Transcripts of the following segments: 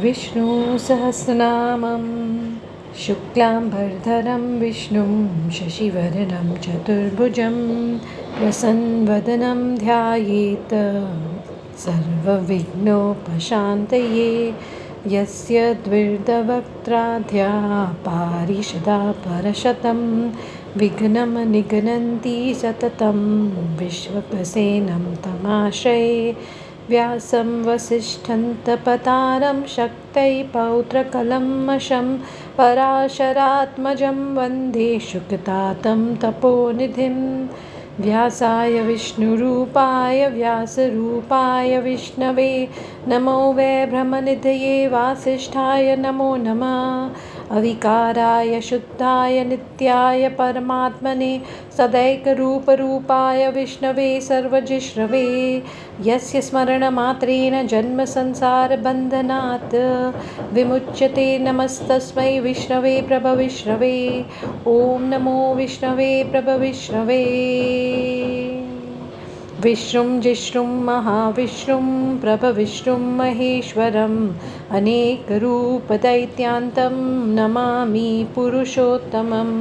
विष्णुसहस्रनामं शुक्लाम्बरधरं विष्णुं शशिवर्णं चतुर्भुजं प्रसन्नवदनं ध्यायेत् सर्वविघ्नोपशान्तये। यस्य द्विर्दवक्त्राद्या पारिषदा परशतं विघ्नं निघ्नन्ति सततं विश्वक्सेनं तमाश्रये। व्यासं वसिष्ठन्तपतारं शक्तै पौत्रकलमशं पराशरात्मजं वन्दे शुकतातं तपोनिधिं। व्यासाय विष्णुरूपाय व्यासरूपाय विष्णवे नमो वै ब्रह्मनिधये वासिष्ठाय नमो नमः। अविकाराय शुद्धाय नित्याय परमात्मने सदैकरूपरूपाय विष्णवे सर्वजिष्णवे। यस्य स्मरणमात्रेण जन्मसंसारबन्धनात् विमुच्यते। नमस्तस्मै विष्णवे प्रभविष्णवे। ॐ नमो विष्णवे प्रभविष्णवे। विष्णुं जिष्णुं महाविष्णुं प्रभविष्णुं महेश्वरम् अनेकरूपदैत्यान्तं नमामि पुरुषोत्तमम्।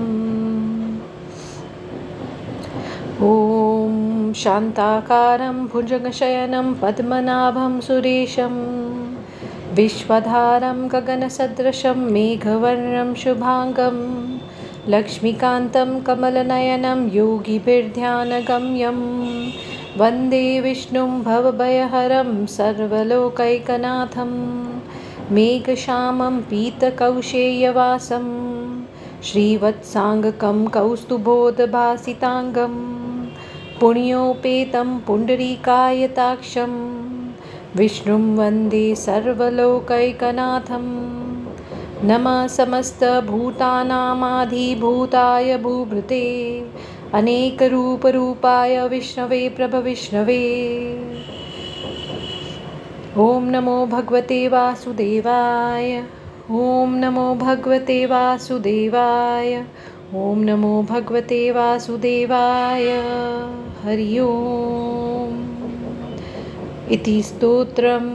ॐ शान्ताकारं भुजगशयनं पद्मनाभं सुरेशं विश्वधारं गगनसदृशं मेघवर्णं शुभाङ्गं लक्ष्मीकान्तं कमलनयनं योगिभिर्ध्यानगम्यं वन्दे विष्णुं भवभयहरं सर्वलोकैकनाथं मेघश्यामं पीतकौशेयवासं श्रीवत्साङ्गकं कौस्तुभोदभासिताङ्गं पुण्योपेतं पुण्डरीकायताक्षं विष्णुं वन्दे सर्वलोकैकनाथं। नमः समस्तभूतानामाधिभूताय भूभृते अनेकरूपरूपाय विष्णवे प्रभविष्णवे। ॐ नमो भगवते वासुदेवाय। ॐ नमो भगवते वासुदेवाय। ॐ नमो भगवते वासुदेवाय। हरि ओम् इति स्तोत्रम्।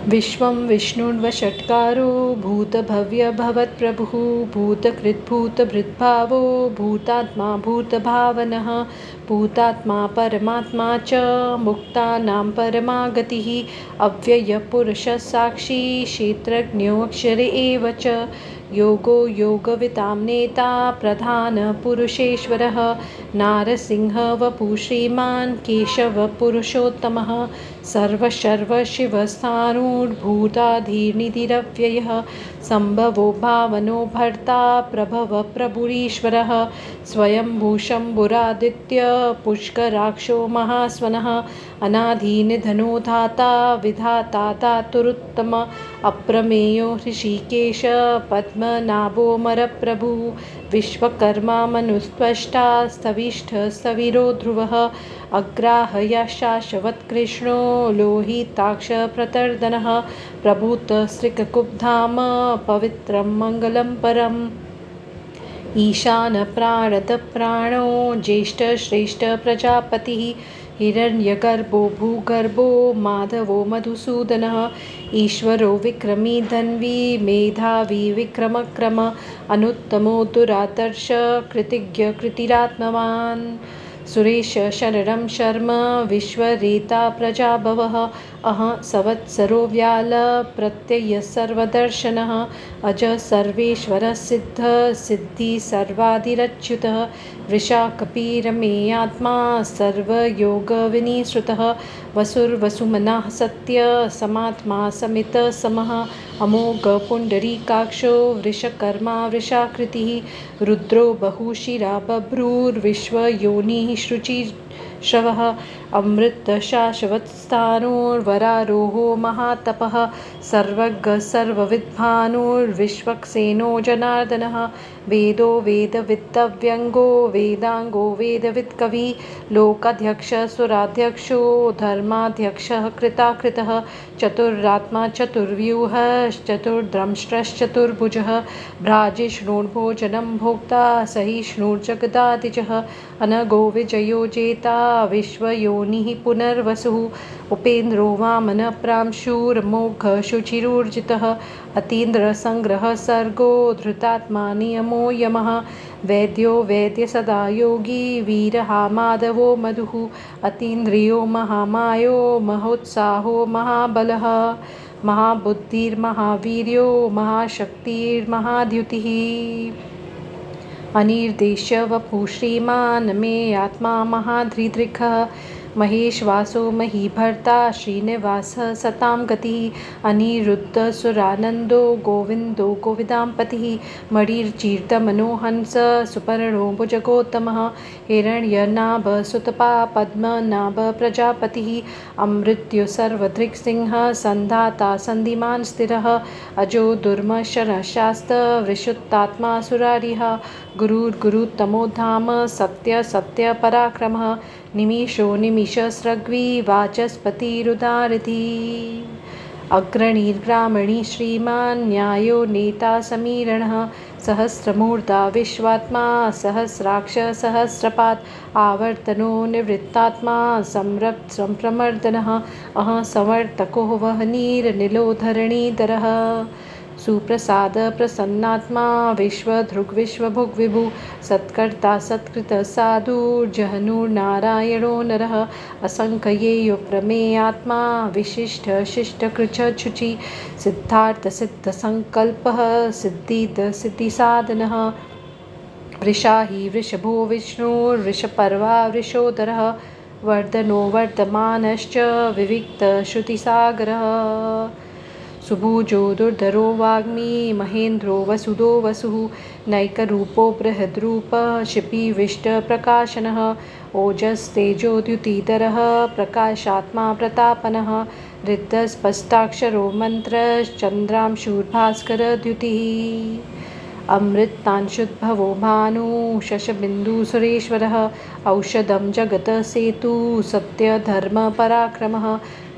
विश्वं विष्णुर्वषट्कारो भूतभव्यभवत्प्रभुः भूतकृद्भूतभृद्भावो भूतात्मा भूतभावनः भूतात्मा परमात्मा च मुक्तानां परमागतिः अव्ययपुरुषः साक्षी क्षेत्रज्ञोऽक्षर एव च योगो योगवितां नेता प्रधानपुरुषेश्वरः नारसिंहवपुः श्रीमान् केशवपुरुषोत्तमः सर्वशिवस्थाणुर्भूताधीर्निधिरव्ययः सम्भवो भावनो भर्ता प्रभवः प्रभुरीश्वरः स्वयंभूशम्भुरादित्य पुष्कराक्षो महास्वनः अनादिनिधनो धाता विधाता धातुरुत्तम अप्रमेयो हृषीकेश पद्मनाभोऽमरप्रभु विश्वकर्मा मनुस्त्वष्टा स्तविष्ठः स्थविरो ध्रुवः अग्राह्यः शाश्वतकृष्णो लोहिताक्षः प्रतर्दनः प्रभूतः श्रीककुब्धाम पवित्रं मङ्गलं परम् ईशानप्राणदप्राणो ज्येष्ठश्रेष्ठः प्रजापतिः हिरण्यगर्भो भूगर्भो माधवो मधुसूदनः ईश्वरो विक्रमी धन्वी मेधावी विक्रमक्रम अनुत्तमो दुरादर्श कृतिज्ञ कृतिरात्मवान् सुरेश शरणं शर्म विश्वरेता प्रजाभवः अहं संवत्सरो व्याल प्रत्ययः सर्वदर्शनः अज सर्वेश्वरः सिद्ध सिद्धि सर्वादिरच्युतः वृषाकपीरमेयात्मा सर्वयोगविनिश्रुतः वसुर्वसुमनः सत्य समात्मा समित समः अमोघ पुण्डरीकाक्षो वृषकर्मा वृषाकृतिः रुद्रो बहुशिरा बभ्रूर्विश्वयोनिः शुचिश्रवः अमृतशाश्वतस्थाणुर्वरारोहो महातपः सर्वज्ञः सर्वविद्भानुर्विश्वक्सेनो जनार्दनः वेदो वेदविद्व्यङ्गो वेदाङ्गो वेदवित्कविः लोकाध्यक्षः सुराध्यक्षो धर्माध्यक्षः कृताकृतः चतुरात्मा चतुर्व्यूहश्चतुर्द्रंष्ट्रश्चतुर्भुजः भ्राजिष्णुर्भोजनं भोक्ता सहिष्णुर्जगदादिजः अनघो विजयो जेता विश्वयोनिः पुनर्वसुः उपेन्द्रो वामनप्रांशुर्मोघशुचिरूर्जितः अतीन्द्रसङ्ग्रहः सर्गो धृतात्मा नियमो यमः वैद्यो वैद्य सदा योगी वीरः माधवो मधुः अतीन्द्रियो महामायो महोत्साहो महाबलः महाबुद्धिर्महावीर्यो महाशक्तिर्महाद्युतिः अनिर्देश्य वपुः श्रीमान् मे आत्मा महाधृदृक्ः महेश्वासो महीभर्ता श्रीनिवासः सतां गतिः अनिरुद्धसुरानन्दो गोविन्दो गोविदां पतिः मणिर्चीर्तमनोहंस सुपर्णो भुजगोत्तमः हिरण्यनाभ सुतपा पद्मनाभ प्रजापतिः अमृत्यो सर्वदृक्सिंहः सन्धाता सन्धिमान् स्थिरः अजो दुर्मशरशास्त विशुद्धात्मा सुरारिः गुरुर्गुरुतमो धाम सत्य सत्य पराक्रमः निमिषो निमिषस्रग्वी वाचस्पतिरुदारिति अग्रणीर्ब्राह्मणी श्रीमान् न्यायो नेता समीरणः सहस्रमूर्धा विश्वात्मा सहस्राक्ष सहस्रपात् आवर्तनो निवृत्तात्मा संप्रमर्दनः संवर्तको वह्निर्निलोधरणीधरः सुप्रसाद प्रसन्नात्मा विश्वधृग्विश्वभुग्विभु सत्कर्ता सत्कृत साधुर्जहनुर्नारायणो नरः असंख्येयो प्रमेयात्मा विशिष्ट शिष्टकृच्छुचि सिद्धार्थसिद्धसङ्कल्पः सिद्धिसाधनः वृषाहि वृषभो विष्णुर्वृषपर्वा वृषोदरः वर्धनो वर्धमानश्च विविक्तश्रुतिसागरः सुभुजो दुर्धरो वाग्मी महेन्द्रो वसुदो वसुः नैकरूपो बृहद्रूपः शिपिविष्टप्रकाशनः ओजस्तेजोद्युतिधरः प्रकाशात्मा प्रतापनः ऋद्धस्पष्टाक्षरो मन्त्रश्चन्द्रांशुर्भास्करद्युतिः अमृतांशुद्भवो भानु शशबिन्दुसुरेश्वरः औषधं जगतसेतु सत्यधर्मपराक्रमः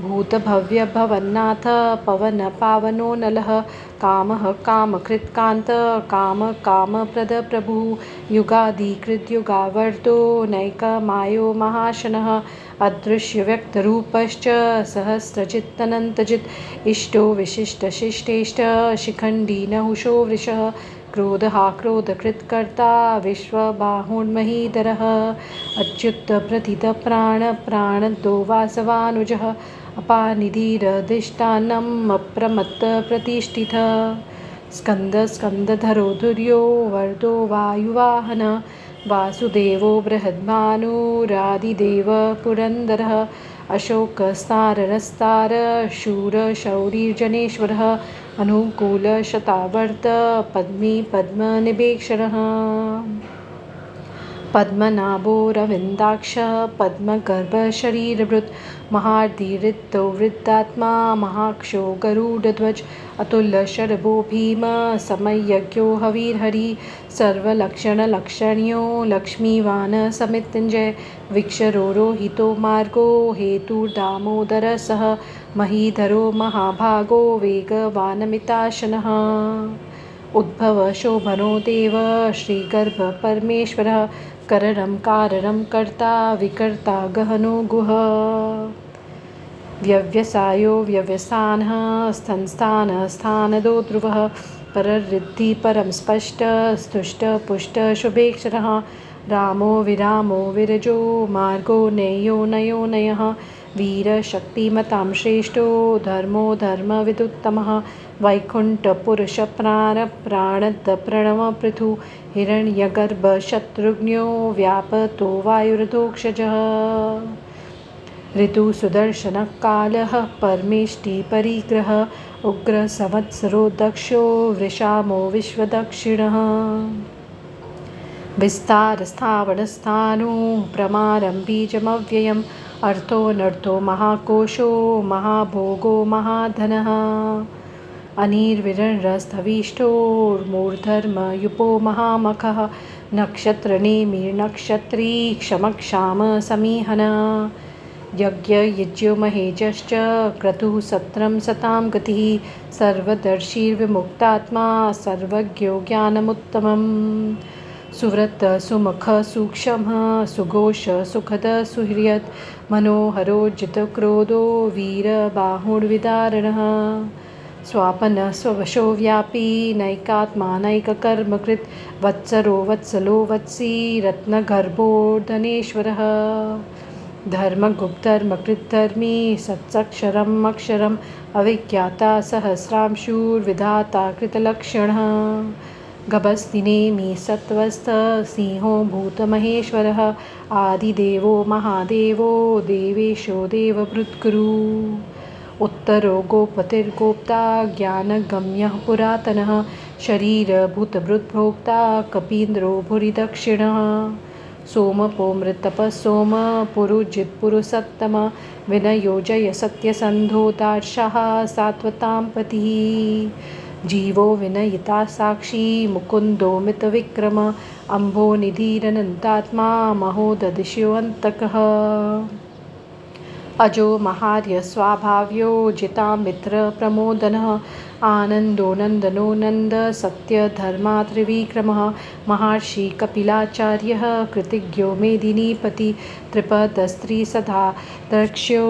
भूतभव्यभवन्नाथ पवनपावनो नलः कामः कामकृत्कान्त कामप्रदप्रभुः युगादिकृद्युगावर्तो नैकमायो महाशनः अदृश्यव्यक्तरूपश्च सहस्रजित्तनन्तजित् इष्टो विशिष्टशिष्टेष्ट शिखण्डी नहुषो वृषः क्रोधकृत्कर्ता विश्वबाहुर्महीधरः अच्युतप्रथितप्राणदो वासवानुजः अपानिधिरधिष्ठानम् अप्रमत्तप्रतिष्ठितः स्कन्दधरो धुर्यो वर्धो वायुवाहन वासुदेवो बृहद्भानुरादिदेव पुरन्दरः अशोकस्ताररस्तार शूरशौरिर्जनेश्वरः अनुकूलशतावर्त पद्मनिभेक्षणः पद्मनाभो रविन्दाक्षः पद्मगर्भशरीरभृत् महार्धिरिक्तो वृद्धात्मा महाक्षो गरुडध्वज अतुलशरभो भीम समयज्ञो हवीर्हरि सर्वलक्षणलक्षण्यो लक्ष्मीवान् समित्युञ्जय विक्षरोहितो मार्गो हेतुर्दामोदरसः महीधरो महाभागो वेगवानमिताशनः उद्भव शोभनो देव श्रीगर्भपरमेश्वरः करणं कारणं कर्ता विकर्ता गहनो गुह व्यवसायो व्यवसानः स्थानदो ध्रुवः पररिद्धि परं स्पष्ट स्तुष्ट पुष्ट शुभेक्षरः रामो विरामो विरजो मार्गो नेयो नयो नयः वीरशक्तिमतां श्रेष्ठो धर्मो धर्मविदुत्तमः वैकुण्ठपुरुषप्राणप्रणवपृथु हिरण्यगर्भशत्रुघ्नो व्यापतो वायुरधोक्षजः ऋतुसुदर्शनकालः परमेष्टिपरिग्रहः उग्रसंवत्सरो दक्षो वृषामो विश्वदक्षिणः विस्तारस्थावनस्थाणु प्रमारं बीजमव्ययम् अर्थोऽनर्थो महाकोशो महाभोगो महाधनः अनिर्विरण्रस्थविष्टोर्मूर्धर्मयुपो महामखः नक्षत्रनेमिर्नक्षत्री क्षमक्षाम समीहन यज्ञयज्ञो महेजश्च क्रतुः सत्रं सतां गतिः सर्वदर्शिर्विमुक्तात्मा सर्वज्ञो ज्ञानमुत्तमम् सुव्रत सुमुख सूक्ष्म सुघोष सुखद सुहृयत मनोहरो जितक्रोधो वीरबाहुर्विदारणः स्वापन स्ववशो व्यापी नैकात्मानैककर्मकृत् वत्सरो वत्सलो वत्सी रत्नगर्भोर्धनेश्वरः धर्मगुप्तर्मकृद्धर्मी सत्सक्षरम् अक्षरम् अविख्याता सहस्रांशुर्विधाता कृतलक्षणः गभस्तिनेमि सत्त्वस्थ सिंहो भूतमहेश्वरः आदिदेवो महादेवो देवेशो देवभृत्कुरु उत्तरो गोपतिर्गोप्ता ज्ञानगम्यः पुरातनः शरीरभूतभृद्भोक्ता कपीन्द्रो भूरिदक्षिणः सोमपो मृतपः सोम पुरुजित्पुरुषोत्तम विनयोजय सत्यसन्धो दार्शः सात्वतां पतिः जीवो विनयिता साक्षी मुकुन्दो मितविक्रम अम्भो निधिरनन्तात्मा महोदधिष्योऽन्तकः अजो महार्य स्वाभाव्यो जितामित्र प्रमोदनः आनन्दो नन्दनो नन्द सत्यधर्मात्रिविक्रमः महर्षि कपिलाचार्यः कृतिज्ञो मेदिनीपति त्रिपदस्त्रीसधा दक्ष्यो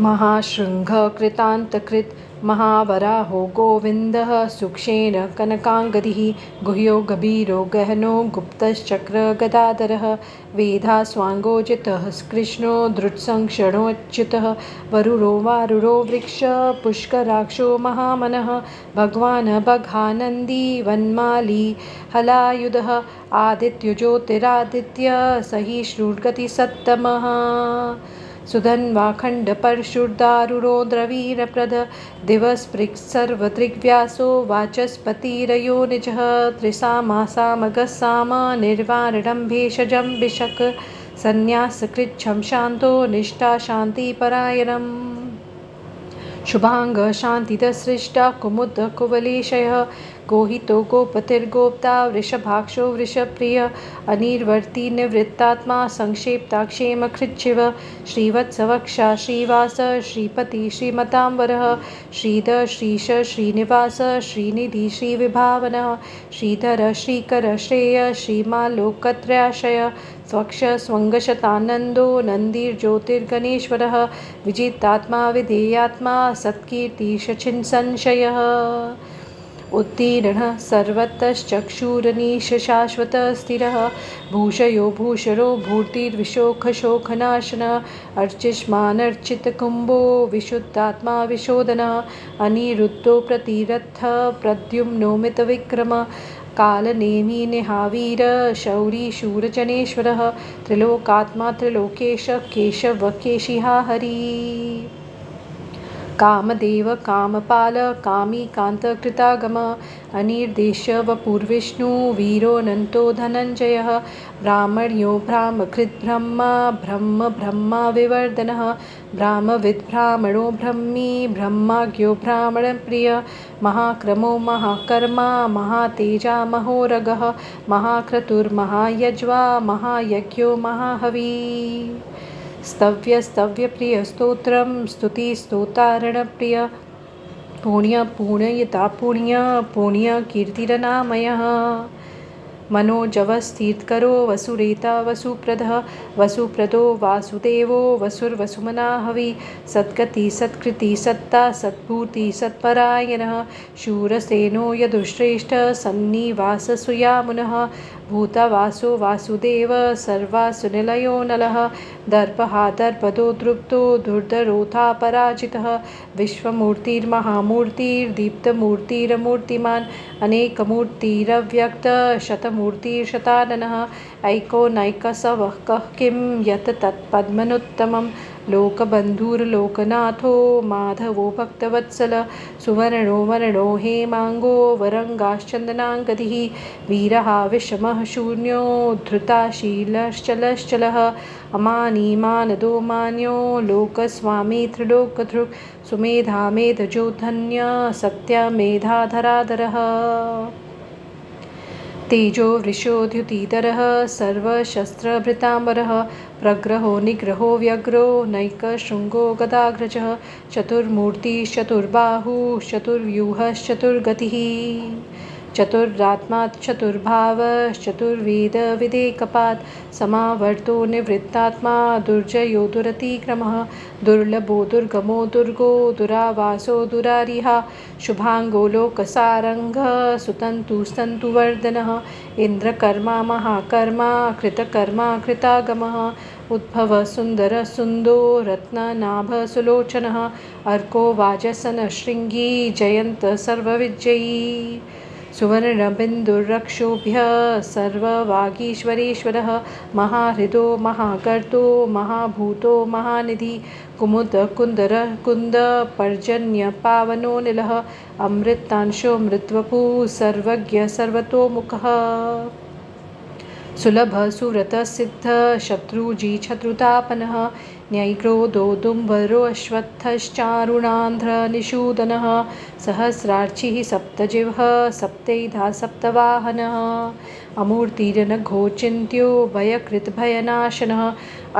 महाशृङ्ग कृतान्तकृत् महावराहो गोविन्दः सूक्ष्मेण कनकाङ्गदिः गुह्यो गभीरो गहनो गुप्तश्चक्रगदाधरः वेधास्वाङ्गोजितः कृष्णो धृत्संक्षणोच्युतः वरुरो वारुरो वृक्ष पुष्कराक्षो महामनः भगवान् बघानन्दी वन्माली हलायुधः आदित्यो ज्योतिरादित्य सहिष्णुर्गतिसत्तमः सुधन्वाखण्डपरशुर्दारुरो द्रवीरप्रद दिवस्पृक् सर्वदृग्व्यासो वाचस्पतिरयो निजः त्रिसामासामगस्साम निर्वारणं भेषजं विशक संन्यासकृच्छं शान्तो निष्ठा शान्तिपरायणम् शुभांग शान्तिदसृष्टा कुमुद कुवलेशयः गोहितो गोपतिर्गोप्ता वृषभाक्षो वृषप्रिय अनिर्वर्ति निवृत्तात्मा संक्षेप्ताक्षेमकृच्छिव श्रीवत्सवक्षा श्रीवास श्रीपति श्रीमतांबरः श्रीधर श्रीश श्रीनिवास श्रीनिधि श्रीविभावनः श्रीधर श्रीकर श्रेय श्रीमालोकत्रयाशय स्वक्ष स्वङ्गशतानन्दो नन्दिर्ज्योतिर्गणेश्वरः विजितात्मा विधेयात्मा सत्कीर्तिशचिन्संशयः उत्तीर्णः सर्वतश्चक्षुरनीशशाश्वतः स्थिरः भूषयो भूषरो भूतिर्विशोखशोखनाशनः अर्चिष्मानर्चितकुम्भो विशुद्धात्मा विशोधनः अनिरुद्धो प्रतिरथः प्रद्युम्नो मितविक्रमः कालनेमि निहावीर शौरी शूरजनेश्वरः त्रिलोकात्मा त्रिलोकेश केशव केशिहा हरि कामदेव कामपाल कामीकान्तकृतागम अनिर्देश्य वपुर्विष्णु वीरोऽनन्तो धनञ्जयः ब्राह्मण्यो ब्राह्मकृद्ब्रह्मा ब्रह्म ब्रह्मा विवर्धनः ब्राह्मविद्ब्राह्मणो ब्रह्मी ब्रह्माज्ञो ब्राह्मणप्रिय महाक्रमो महाकर्मा महातेजा महोरगः महाक्रतुर्महायज्वा महायज्ञो महाहवी स्तव्यस्तव्यप्रियस्तोत्रं स्तुतिस्तोतारणप्रिय पुण्यपूर्णयिता पुण्यकीर्तिरनामयः मनोजवस्थितकरो वसुरेता वसुप्रदः वसुप्रदो वासुदेवो वसुर्वसुमनाहवि सद्गति सत्कृति सत्ता सत्पूर्ति सत्परायणः शूरसेनो यदुश्रेष्ठ सन्निवाससुयामुनः भूतवासो वासुदेव सर्वासुनिलयो नलः दर्पः दर्पदो दृप्तो दुर्धरोथा पराजितः विश्वमूर्तिर्महामूर्तिर्दीप्तमूर्तिरमूर्तिमान् अनेकमूर्तिरव्यक्त शतमूर्तिर्शताननः ऐको नैकसवः कः किं यत् तत्पद्मनुत्तमं लोकबन्धुर्लोकनाथो माधवो भक्तवत्सल सुवर्णो वर्णो हेमाङ्गो वरङ्गाश्चन्दनाङ्गदिः वीरः विषमः शून्यो धृताशीलश्चलश्चलः अमानी मानदो मान्यो लोकस्वामी त्रिलोकधृक् सुमेधा मेधजो धन्य सत्यमेधाधराधरः तेजो वृषोद्युतिधरः सर्वशस्त्रभृताम्बरः प्रग्रहो निग्रहो व्यग्रो नैकशृङ्गो गदाग्रजः चतुर्मूर्तिश्चतुर्बाहुश्चतुर्व्यूहश्चतुर्गतिः चतुरात्मा चतुर्वेदविदेकपात् समावर्तो निवृत्तात्मा दुर्जयो दुरतिक्रमः दुर्लभो दुर्गमो दुर्गो दुरावासो दुरारिहा शुभांगो लोकसारंगः सुतन्तुस्तन्तुवर्धनः इन्द्रकर्मा महाकर्मा कृतकर्मा कृतागमः उद्भव सुंदर सुंदो रत्ननाभ सुलोचनः अर्को वाजसन शृंगी जयंत सर्वविजयी सुवर्णबिन्दुरक्षोभ्यः सर्ववागीश्वरेश्वरः महाहृदो महाकर्तो महाभूतो महानिधि कुमुद कुंदर कुंद पर्जन्य पावनो निलः अमृतांशो मृत्वपु सर्वज्ञ सर्वतोमुखः सुलभ सुव्रत सिद्ध शत्रुजी शत्रुतापनः न्यायक्रोधो दुम्बरो अश्वत्थश्चारुणान्ध्र निषूदनः सहस्रार्चिः सप्तजिह्वः सप्तैधा सप्तवाहनः अमूर्तिरनघोचिन्त्यो भयकृतभयनाशनः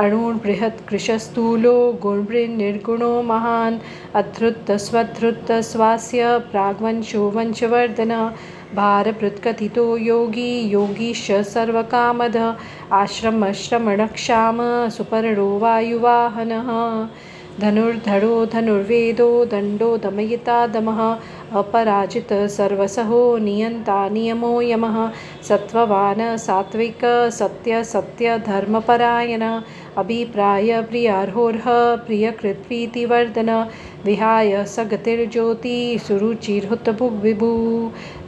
अणुर्बृहत्कृशस्थूलो गुणभृन्निर्गुणो महान् अधृतस्वधृतस्वास्य प्राग्वंशो वंशवर्धनः भारभृत्कथितो योगी योगीश सर्वकामदः आश्रमश्रमणक्षाम सुपर्णो वायुवाहनः धनुर्धरो धनुर्वेदो दण्डो दमयिता दमः अपराजित सर्वसहो नियन्ता नियमो यमः सत्त्ववान् सात्विक सत्य सत्य धर्मपरायण अभिप्राय प्रियार्होर्ह प्रियकृत्प्रीतिवर्धन विहाय सगतिर्ज्योति सुरुचिर्हुतभुग्विभु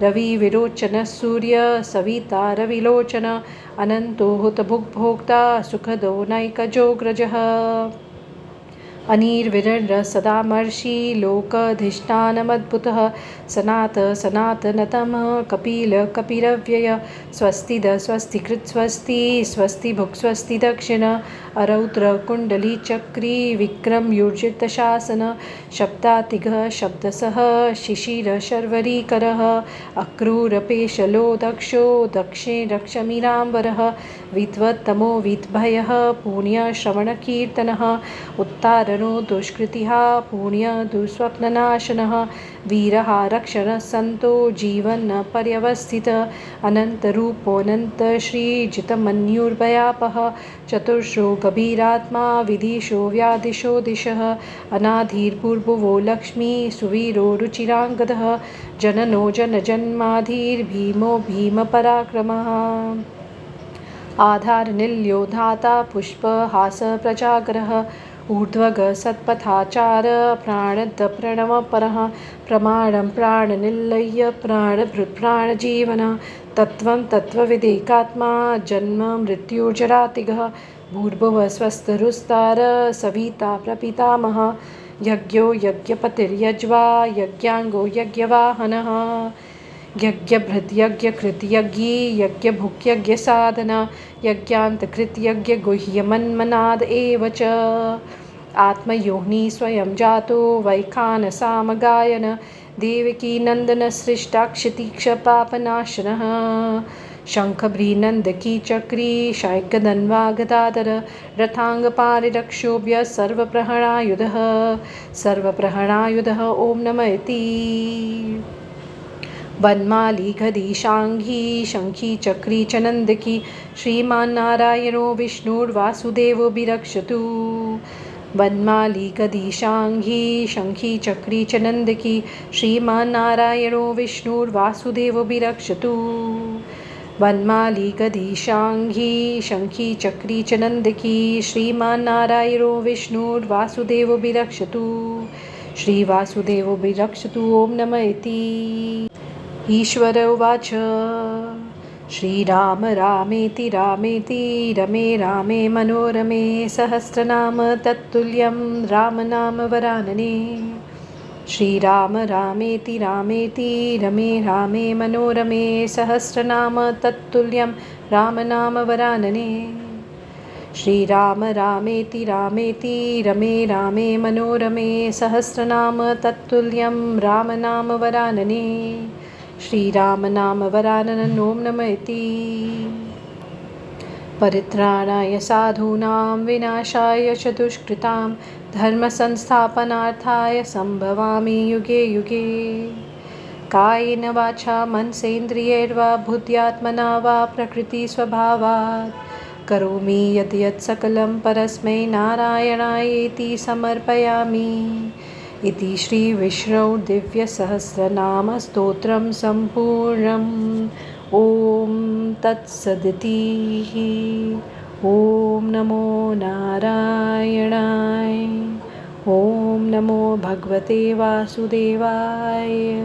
रवि विरोचन सूर्य सविता रविलोचन अनंतो हुतभुग्भोक्ता सुखदो नैकजोग्रजः अनिर्विरण्र सदामर्षि लोकाधिष्ठानमद्भुतः सनात सनातनतम कपिल कपिरव्यय स्वस्तिद स्वस्तिकृत् स्वस्ति स्वस्ति भुक् स्वस्ति दक्षिण अरौद्र कुंडली चक्री विक्रम यूर्जित शासन शब्दातिघ शब्दसः शिशिर शर्वरीकरः अक्रूरपेशलो दक्षो दक्षे रक्षमीराम्बरः विद्वत्तमो विद्भयः पुण्यश्रवणकीर्तनः उत्तारणो दुष्कृतिः पुण्य दुःस्वप्ननाशनः वीरः रक्षणसन्तो जीवन्न पर्यवस्थित अनन्तरूपोऽनन्त श्रीजितमन्युर्भयापः चतुर्षो गभीरात्मा विदिशो व्यादिशो दिशः अनाधिर्भूर्भुवो लक्ष्मी सुवीरो रुचिराङ्गदः जननो जनजन्माधिर्भीमो भीमपराक्रमः आधारनिलयो धाता पुष्पहास प्रजागरः ऊर्ध्वग सत्पथाचार प्राणद प्रणवपरः प्रमाणं प्राणनिलय प्राणभृत्प्राणजीवन तत्त्वं तत्त्वविदेकात्मा जन्म मृत्युर्जरातिगः भूर्भुवः स्वस्तरुस्तार सविता प्रपितामह यज्ञो यज्ञपतिर्यज्वा यज्ञाङ्गो यज्ञवाहनः यज्ञभृद्यज्ञकृतयज्ञी यज्ञभुक्यज्ञसाधन यज्ञान्तकृतयज्ञगुह्यमन्मनाद एव च आत्मयोनि स्वयं जातो वैखानसामगायन देवकी नन्दनसृष्टाक्षितीक्षपापनाशनः शङ्खभ्रीनन्दकी चक्री शैगदन्वा गदाधर रथाङ्गपारिरक्षोभ्य सर्वप्रहणायुधः ॐ नमः इति वनमाली गदीशांघी शंखी चक्री च नंदकी श्रीमान्नारायणो विष्णुर्वासुदेवो बिरक्षतु वनमाली गदीशांघी शंखी चक्री च नंदकी श्रीमान्नारायणो विष्णुर्वासुदेवो बिरक्षतु वनमाली गदीशांघी शंखी चक्री च नंदकी श्रीमान्नारायणो विष्णुर्वासुदेवो बिरक्षतु श्रीवासुदेवो बिरक्षतु ॐ नमः इति ईश्वर उवाच श्रीराम रामेति रामेति रमे रामे मनोरमे सहस्रनाम तत्तुल्यं रामनाम वरानने श्रीराम रामेति रामेति रमे रामे मनोरमे सहस्रनाम तत्तुल्यं रामनाम वरानने श्रीराम रामेति रामेति रमे रामे मनोरमे सहस्रनाम तत्तुल्यं रामनाम वरानने श्रीराम नाम वरानन ॐ नमः इति परित्राणाय साधूनां विनाशाय च दुष्कृतां धर्मसंस्थापनार्थाय सम्भवामि युगे युगे कायेन वाचा मनसेन्द्रियैर्वा बुद्ध्यात्मना वा प्रकृतिस्वभावात् करोमि यत् सकलं परस्मै नारायणायेति समर्पयामि। इति श्रीविष्णु दिव्यसहस्रनामस्तोत्रं सम्पूर्णम्। ॐ तत्सदिति। ॐ नमो नारायणाय। ॐ नमो भगवते वासुदेवाय।